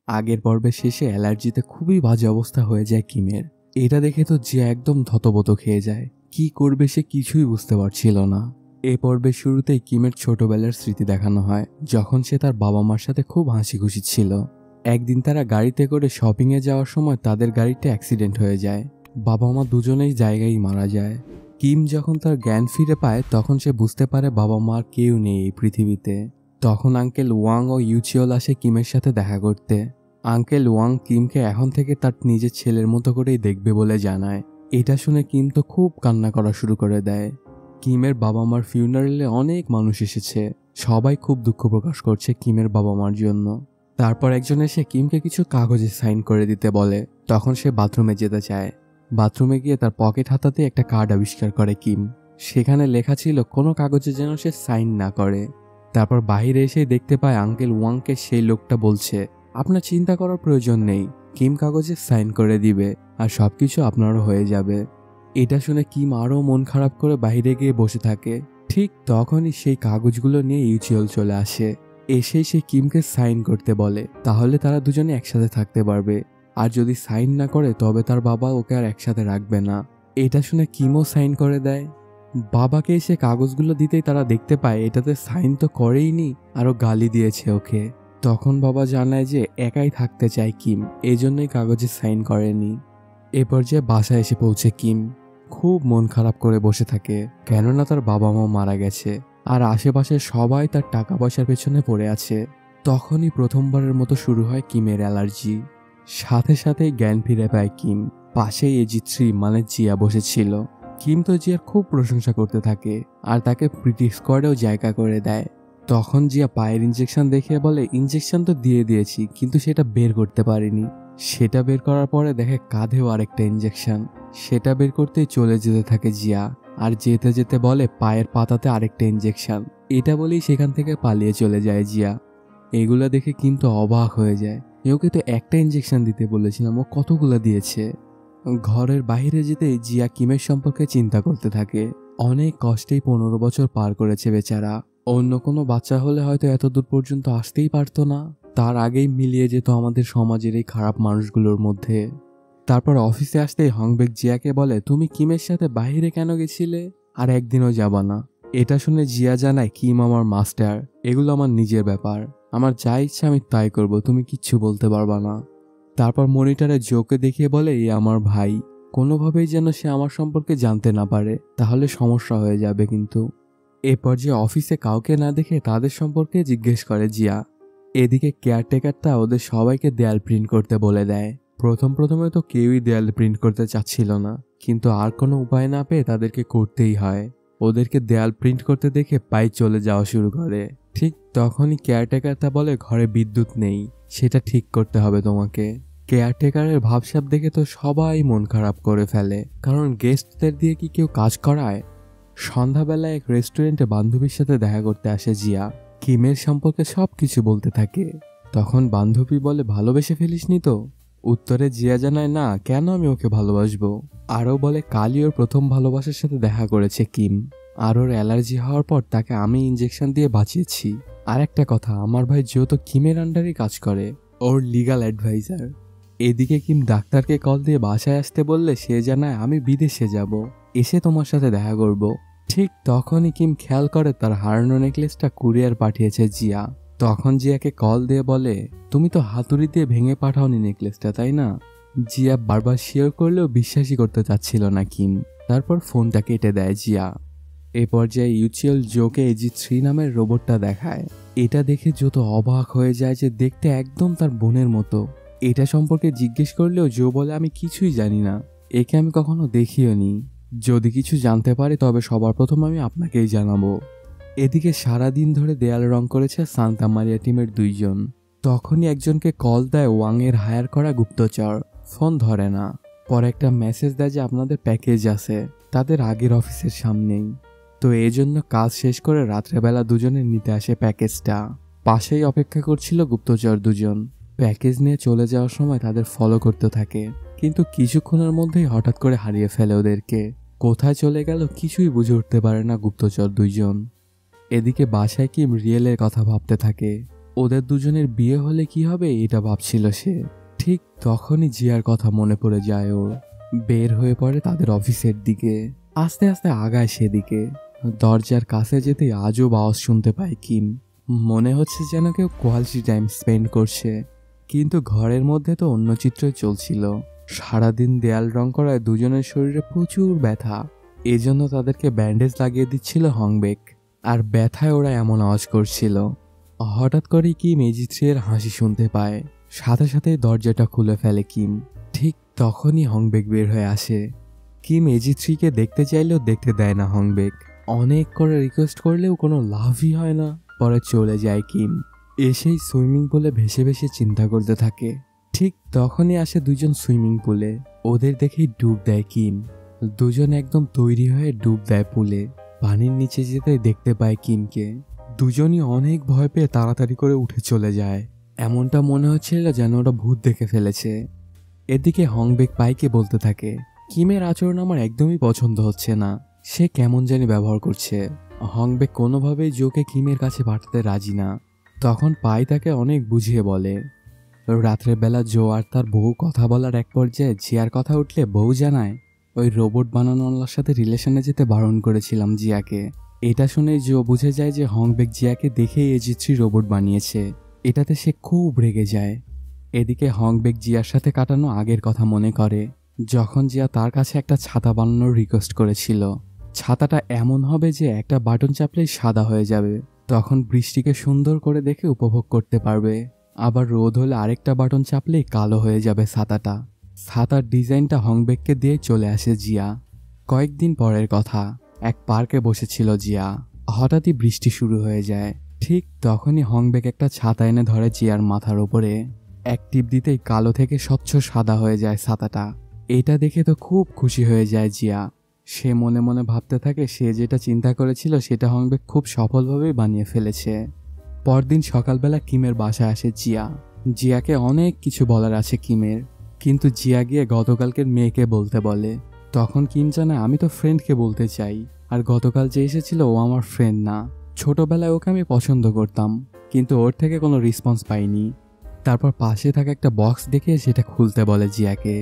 আগের পর্বের শেষে অ্যালার্জিতে খুবই বাজে অবস্থা হয়ে যায় কিমের। এটা দেখে তো জিয়া একদম থতবত খেয়ে যায়। কি করবে সে কিছুই বুঝতে পারছিল না। এ পর্বের শুরুতেই কিমের ছোটবেলার স্মৃতি দেখানো হয়, যখন সে তার বাবা মার সাথে খুব হাসি খুশি ছিল। একদিন তারা গাড়িতে করে শপিংয়ে যাওয়ার সময় তাদের গাড়িটা অ্যাক্সিডেন্ট হয়ে যায়। বাবা মা দুজনেই জায়গায় মারা যায়। কিম যখন তার জ্ঞান ফিরে পায় তখন সে বুঝতে পারে বাবা মার কেউ নেই এই পৃথিবীতে। তখন আঙ্কেল ওয়াং ও ইউচিওল আসে কিমের সাথে দেখা করতে। আঙ্কেল ওয়াং কিমকে এখন থেকে তার নিজের ছেলের মতো করেই দেখবে বলে জানায়। এটা শুনে কিম তো খুব কান্না করা শুরু করে দেয়। কিমের বাবা মার ফিউনারেলে অনেক মানুষ এসেছে, সবাই খুব দুঃখ প্রকাশ করছে কিমের বাবা মার জন্য। তারপর একজন এসে কিমকে কিছু কাগজে সাইন করে দিতে বলে। তখন সে বাথরুমে যেতে চায়। বাথরুমে গিয়ে তার পকেট হাতাতে একটা কার্ড আবিষ্কার করে কিম। সেখানে লেখা ছিল কোনো কাগজে যেন সে সাইন না করে। তারপর বাহিরে এসেই দেখতে পায় আঙ্কেল ওয়াংকে সেই লোকটা বলছে, আপনার চিন্তা করার প্রয়োজন নেই, কিম কাগজে সাইন করে দিবে আর সবকিছু আপনারও হয়ে যাবে। এটা শুনে কিম আরও মন খারাপ করে বাইরে গিয়ে বসে থাকে। ঠিক তখনই সেই কাগজগুলো নিয়ে ইউচিওল চলে আসে। এসেই সে কিমকে সাইন করতে বলে, তাহলে তারা দুজনে একসাথে থাকতে পারবে। আর যদি সাইন না করে তবে তার বাবা ওকে আর একসাথে রাখবে না। এটা শুনে কিমও সাইন করে দেয়। বাবাকে এসে কাগজগুলো দিতেই তারা দেখতে পায় এটাতে সাইন তো করেইনি, আরও গালি দিয়েছে ওকে। তখন বাবা জানায় যে একাই থাকতে চায় কিম, এজন্যই কাগজে সাইন করেনি। এ পর্যায়ে বাসায় এসে পৌঁছে কিম খুব মন খারাপ করে বসে থাকে, কেননা তার বাবা মা মারা গেছে আর আশেপাশে সবাই তার টাকা পয়সার পেছনে পড়ে আছে। তখনই প্রথমবারের মতো শুরু হয় কিমের অ্যালার্জি। সাথে সাথেই জ্ঞান ফিরে পায় কিম। পাশেই এজিত্রী মানে জিয়া বসেছিল। কিম তো জিয়ার খুব প্রশংসা করতে থাকে আর তাকে ব্রিটিশ স্কোয়াডেও জায়গা করে দেয়। তখন জিয়া পায়ের ইঞ্জেকশন দেখে বলে, ইঞ্জেকশন তো দিয়ে দিয়েছি কিন্তু সেটা বের করতে পারিনি। সেটা বের করার পরে দেখে কাঁধেও আরেকটা ইঞ্জেকশন। সেটা বের করতেই চলে যেতে থাকে জিয়া আর যেতে যেতে বলে পায়ের পাতাতে আরেকটা ইঞ্জেকশন। এটা বলেই সেখান থেকে পালিয়ে চলে যায় জিয়া। এগুলো দেখে কিন্তু অবাক হয়ে যায়, ওকে তো একটা ইঞ্জেকশন দিতে বলেছিলাম, ও কতগুলো দিয়েছে। ঘরের বাইরে যেতেই জিয়া কিমের সম্পর্কে চিন্তা করতে থাকে। অনেক কষ্টেই 15 বছর পার করেছে বেচারা। অন্য কোনো বাচ্চা হলে হয়তো এত দূর পর্যন্ত আসতেই পারতো না, তার আগেই মিলিয়ে যেত আমাদের সমাজের এই খারাপ মানুষগুলোর মধ্যে। তারপর অফিসে আসতেই হংবেক জিয়াকে বলে, তুমি কিমের সাথে বাইরে কেন গেছিলে, আর একদিনও যাবা না। এটা শুনে জিয়া জানায়, কিম আমার মাস্টার, এগুলো আমার নিজের ব্যাপার, আমার যা ইচ্ছা আমি তাই করব, তুমি কিচ্ছু বলতে পারবা না। তারপর মনিটরে জোকে দেখিয়ে বলে, এ আমার ভাই, কোনোভাবেই যেন সে আমার সম্পর্কে জানতে না পারে, তাহলে সমস্যা হয়ে যাবে কিন্তু। এ পর্যায়ে অফিসে কাউকে না দেখে তাদের সম্পর্কে জিজ্ঞেস করে জিয়া। এদিকে কেয়ারটেকারটা ওদের সবাইকে দেয়াল প্রিন্ট করতে বলে দেয়। প্রথমে তো কেউই দেয়াল প্রিন্ট করতে চাচ্ছিল না, কিন্তু আর কোনো উপায় না পেয়ে তাদেরকে করতেই হয়। ওদেরকে দেয়াল প্রিন্ট করতে দেখে পাই চলে যাওয়া শুরু করে। ঠিক তখনই কেয়ারটেকারটা বলে, ঘরে বিদ্যুৎ নেই, সেটা ঠিক করতে হবে তোমাকে। কেয়ারটেকারের ভাবসাব দেখে তো সবাই মন খারাপ করে ফেলে, কারণ গেস্টদের দিয়ে কি কেউ কাজ করায়। সন্ধ্যাবেলায় এক রেস্টুরেন্টে বান্ধবীর সাথে দেখা করতে আসে জিয়া। কিমের সম্পর্কে সবকিছু বলতে থাকে। তখন বান্ধবী বলে, ভালোবেসে ফেলিসনি তো? উত্তরে জিয়া জানায়, না, কেন আমি ওকে ভালোবাসবো। আরও বলে, কালই ওর প্রথম ভালোবাসার সাথে দেখা করেছে কিম, আর ওর অ্যালার্জি হওয়ার পর তাকে আমি ইঞ্জেকশন দিয়ে বাঁচিয়েছি। আর একটা কথা, আমার ভাই যেহেতু কিমের আন্ডারে কাজ করে, ওর লিগাল অ্যাডভাইজার। এদিকে কিম ডাক্তারকে কল দিয়ে বাসায় আসতে বললে সে জানায়, আমি বিদেশে যাব, এসে তোমার সাথে দেখা করব। ঠিক তখনই কিম খেয়াল করে তার হারানো নেকলেসটা কুরিয়ার পাঠিয়েছে জিয়া। তখন জিয়াকে কল দিয়ে বলে, তুমি তো হাতুড়ি দিয়ে ভেঙে পাঠাওনি নেকলেসটা, তাই না? জিয়া বারবার শেয়ার করলেও বিশ্বাসই করতে চাচ্ছিল না কিম। তারপর ফোনটা কেটে দেয় জিয়া। এ পর্যায়ে ইউচিওল জোকে এজি3 নামের রোবটটা দেখায়। এটা দেখে যত অবাক হয়ে যায় যে দেখতে একদম তার বোনের মতো। এটা সম্পর্কে জিজ্ঞেস করলেও জো বলে, আমি কিছুই জানি না, একে আমি কখনো দেখিও নি, যদি কিছু জানতে পারি তবে সবার প্রথম আমি আপনাকেই জানাবো। এদিকে সারাদিন ধরে দেয়াল রং করেছে সান্তা মারিয়া টিমের 2 জন। তখনই একজনকে কল দেয় ওয়াং এর হায়ার করা গুপ্তচর, ফোন ধরে না। পরে একটা মেসেজ দেয় যে আপনাদের প্যাকেজ আছে তাদের আগের অফিসের সামনেই। তো এই জন্য কাজ শেষ করে রাত্রেবেলা দুজনে নিতে আসে প্যাকেজটা। পাশেই অপেক্ষা করছিল গুপ্তচর 2 জন। প্যাকেজ নিয়ে চলে যাওয়ার সময় তাদের ফলো করতে থাকে, কিন্তু কিছুক্ষণের মধ্যেই হঠাৎ করে হারিয়ে ফেলে ওদেরকে। কোথায় চলে গেল কিছুই বুঝে উঠতে পারে না গুপ্তচর 2 জন। এদিকে বাসায় কিম রিয়েলের কথা ভাবতে থাকে। ওদের দুজনের বিয়ে হলে কি হবে এটা ভাবছিল সে। ঠিক তখনই জিয়ার কথা মনে পড়ে যায় ওর। বের হয়ে পড়ে তাদের অফিসের দিকে, আস্তে আস্তে আগায় সেদিকে। দরজার কাছে যেতেই আজব আওয়াজ শুনতে পায় কিম। মনে হচ্ছে যেন কেউ কোয়ালিটি টাইম স্পেন্ড করছে, কিন্তু ঘরের মধ্যে তো অন্য চিত্রই চলছিল। সারাদিন দেয়াল রং করায় দুজনের শরীরে প্রচুর ব্যথা, এজন্য তাদেরকে ব্যান্ডেজ লাগিয়ে দিচ্ছিল হংবেক। আর ব্যথায় ওরা এমন আওয়াজ করছিল। হঠাৎ করেই কিম এজিথ্রিয়ের হাসি শুনতে পায়, সাথে সাথে দরজাটা খুলে ফেলে কিম। ঠিক তখনই হংবেক বের হয়ে আসে। কিম এজিথ্রিকে দেখতে চাইলেও দেখতে দেয় না হংবেক। অনেক করে রিকোয়েস্ট করলেও কোনো লাভই হয় না। পরে চলে যায় কিম। এসেই সুইমিং পুলে ভেসে ভেসে চিন্তা করতে থাকে। ঠিক তখনই আসে দুজন সুইমিং পুলে। ওদের দেখেই ডুব দেয় কিম। দুজন একদম তৈরি হয়ে ডুব দেয় পুলে। পানির নিচে যেতে দেখতে পায় কিমকে। দুজনই অনেক ভয় পেয়ে তাড়াতাড়ি করে উঠে চলে যায়। এমনটা মনে হচ্ছিল যেন ওরা ভূত দেখে ফেলেছে। এদিকে হংবেক পাইকে বলতে থাকে, কিমের আচরণ আমার একদমই পছন্দ হচ্ছে না, সে কেমন জানি ব্যবহার করছে। হংবেক কোনোভাবেই জোকে কিমের কাছে পাঠাতে রাজি না। তখন পাই তাকে অনেক বুঝিয়ে বলে। রাত্রের বেলা জো আর তার বউ কথা বলার এক পর্যায়ে জিয়ার কথা উঠলে বউ জানায়, ওই রোবট বানানোর সাথে রিলেশনে যেতে বারণ করেছিলাম জিয়াকে। এটা শুনে জো বুঝে যায় যে হংবেক জিয়াকে দেখেই এজিথ্রি রোবট বানিয়েছে। এটাতে সে খুব রেগে যায়। এদিকে হংবেক জিয়ার সাথে কাটানো আগের কথা মনে করে, যখন জিয়া তার কাছে একটা ছাতা বানানোর রিকোয়েস্ট করেছিল। ছাতাটা এমন হবে যে একটা বাটন চাপলেই সাদা হয়ে যাবে, তখন বৃষ্টিকে সুন্দর করে দেখে উপভোগ করতে পারবে। আবার রোদ হলে আরেকটা বাটন চাপলেই কালো হয়ে যাবে ছাতাটা। ছাতার ডিজাইনটা হংবেককে দিয়ে চলে আসে জিয়া। কয়েকদিন পরের কথা, এক পার্কে বসেছিল জিয়া। হঠাৎই বৃষ্টি শুরু হয়ে যায়। ঠিক তখনই হংবেক একটা ছাতা এনে ধরে জিয়ার মাথার ওপরে। এক টিপ দিতেই কালো থেকে স্বচ্ছ সাদা হয়ে যায় ছাতাটা। এটা দেখে তো খুব খুশি হয়ে যায় জিয়া। সে মনে মনে ভাবতে থাকে সে যেটা চিন্তা করেছিল সেটা হংবেক খুব সফলভাবেই বানিয়ে ফেলেছে। পরদিন সকালবেলা কিমের বাসায় আসে জিয়া। জিয়াকে অনেক কিছু বলার আছে কিমের, কিন্তু জিয়া গিয়ে গতকালকের মেয়েকে বলতে বলে। তখন কিম জানায়, আমি তো ফ্রেন্ডকে বলতে চাই, আর গতকাল যে এসেছিল ও আমার ফ্রেন্ড না। ছোটবেলায় ওকে আমি পছন্দ করতাম, কিন্তু ওর থেকে কোনো রেসপন্স পাইনি। তারপর পাশে থাকা একটা বক্স দেখে সেটা খুলতে বলে জিয়াকে।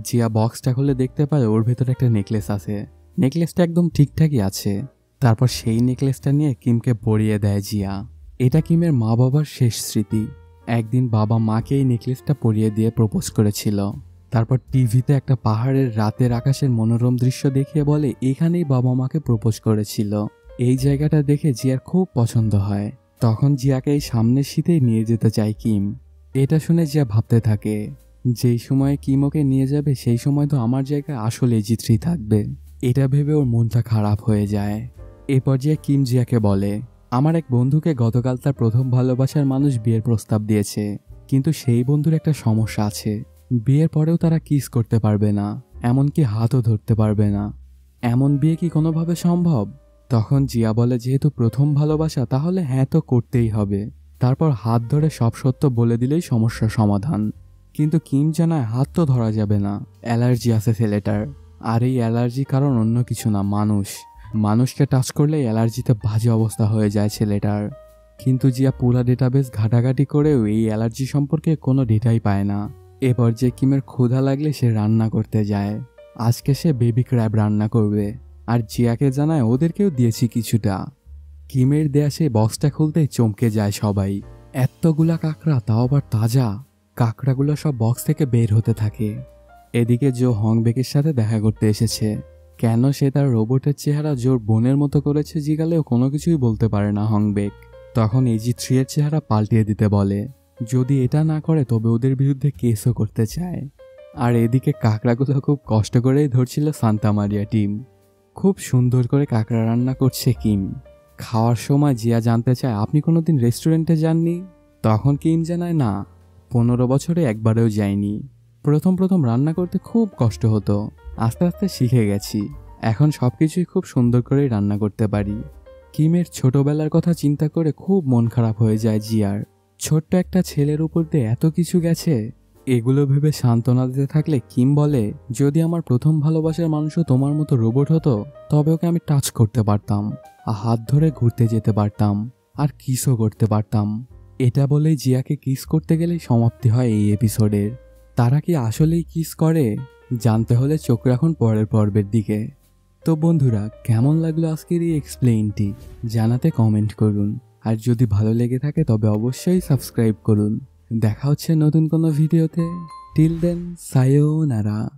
জিয়া বক্সটা খুলে দেখতে পায় ওর ভেতরে একটা নেকলেস আছে। নেকলেসটা একদম ঠিকঠাকই আছে। তারপর সেই নেকলেসটা নিয়ে কিমকে পরিয়ে দেয় জিয়া। এটা কিমের মা বাবার শেষ স্মৃতি। একদিন বাবা মাকে এই নেকলেসটা পরিয়ে দিয়ে প্রপোজ করেছিল। তারপর টিভিতে একটা পাহাড়ের রাতের আকাশের মনোরম দৃশ্য দেখিয়ে বলে এখানেই বাবা মাকে প্রপোজ করেছিল। এই জায়গাটা দেখে জিয়ার খুব পছন্দ হয়। তখন জিয়াকে এই সামনের শীতেই নিয়ে যেতে চায় কিম। এটা শুনে জিয়া ভাবতে থাকে, যেই সময়ে কিম ওকে নিয়ে যাবে সেই সময় তো আমার জায়গায় আসলে জিত্রি থাকবে। এটা ভেবে ওর মনটা খারাপ হয়ে যায়। এ পর্যায়ে কিম জিয়াকে বলে, আমার এক বন্ধুকে গতকাল তার প্রথম ভালোবাসার মানুষ বিয়ের প্রস্তাব দিয়েছে, কিন্তু সেই বন্ধুর একটা সমস্যা আছে। বিয়ের পরেও তারা কিস করতে পারবে না, এমনকি হাতও ধরতে পারবে না। এমন বিয়ে কি কোনোভাবে সম্ভব? তখন জিয়া বলে, যেহেতু প্রথম ভালোবাসা তাহলে হ্যাঁ তো করতেই হবে। তারপর হাত ধরে সব সত্য বলে দিলেই সমস্যার সমাধান। কিন্তু কিম জানায় হাত তো ধরা যাবে না, অ্যালার্জি আছে ছেলেটার। আর এই অ্যালার্জি কারণ অন্য কিছু না, মানুষকে টাচ করলে অ্যালার্জিতে বাজে অবস্থা হয়ে যায় ছেলেটার। কিন্তু জিয়া পুরা ডেটাবেস ঘাটাঘাটি করেও এই অ্যালার্জি সম্পর্কে কোনো ডেটাই পায় না। এরপর যে কিমের ক্ষুধা লাগলে সে রান্না করতে যায়। আজকে সে বেবি ক্র্যাব রান্না করবে, আর জিয়াকে জানায় ওদেরকেও দিয়েছি কিছুটা। কিমের দেয়া সেই বক্সটা খুলতেই চমকে যায় সবাই। এতগুলা কাঁকড়া, তাও আবার তাজা। কাঁকড়াগুলো সব বক্স থেকে বের হতে থাকে। এদিকে জো হংবেকের সাথে দেখা করতে এসেছে। কেন সে তার রোবটের চেহারা জোর বোনের মতো করেছে জিগালেও কোনো কিছুই বলতে পারে না হংবেক। তখন এজি3 এর চেহারা পাল্টিয়ে দিতে বলে, যদি এটা না করে তবে ওদের বিরুদ্ধে কেসও করতে চায়। আর এদিকে কাঁকড়াগুলো খুব কষ্ট করেই ধরছিল সান্তা মারিয়া টিম। খুব সুন্দর করে কাঁকড়া রান্না করছে কিম। খাওয়ার সময় জিয়া জানতে চায়, আপনি কোনোদিন রেস্টুরেন্টে যাননি? তখন কিম জানায়, না, 15 বছরে একবারেও যায়নি। প্রথম রান্না করতে খুব কষ্ট হতো, আস্তে আস্তে শিখে গেছি। এখন সবকিছুই খুব সুন্দর করেই রান্না করতে পারি। কিমের ছোটবেলার কথা চিন্তা করে খুব মন খারাপ হয়ে যায় জিয়ার। ছোট্ট একটা ছেলের উপর দিয়ে এত কিছু গেছে। এগুলো ভেবে সান্ত্বনা দিতে থাকলে কিম বলে, যদি আমার প্রথম ভালোবাসার মানুষও তোমার মতো রোবট হতো তবে ওকে আমি টাচ করতে পারতাম, হাত ধরে ঘুরতে যেতে পারতাম, আর কিসও করতে পারতাম। এটা বলেই জিয়াকে কিস করতে গেলেই সমাপ্তি হয় এই এপিসোডের। তারা কি আসলেই কিস করে? জানতে হলে চোখ রাখুন পরের পর্বের দিকে। তো বন্ধুরা, কেমন লাগলো আজকের এই এক্সপ্লেইনটি জানাতে কমেন্ট করুন। আর যদি ভালো লেগে থাকে তবে অবশ্যই সাবস্ক্রাইব করুন। দেখা হচ্ছে নতুন কোনো ভিডিওতে। Till then, সায়োনারা।